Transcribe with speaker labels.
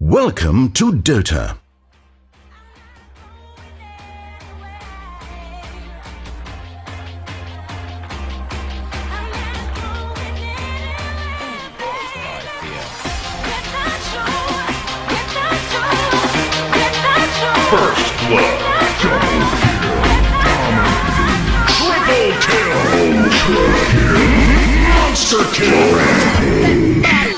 Speaker 1: Welcome to Dota.
Speaker 2: First blood, double kill, dominating, triple kill, monster kill, rampage.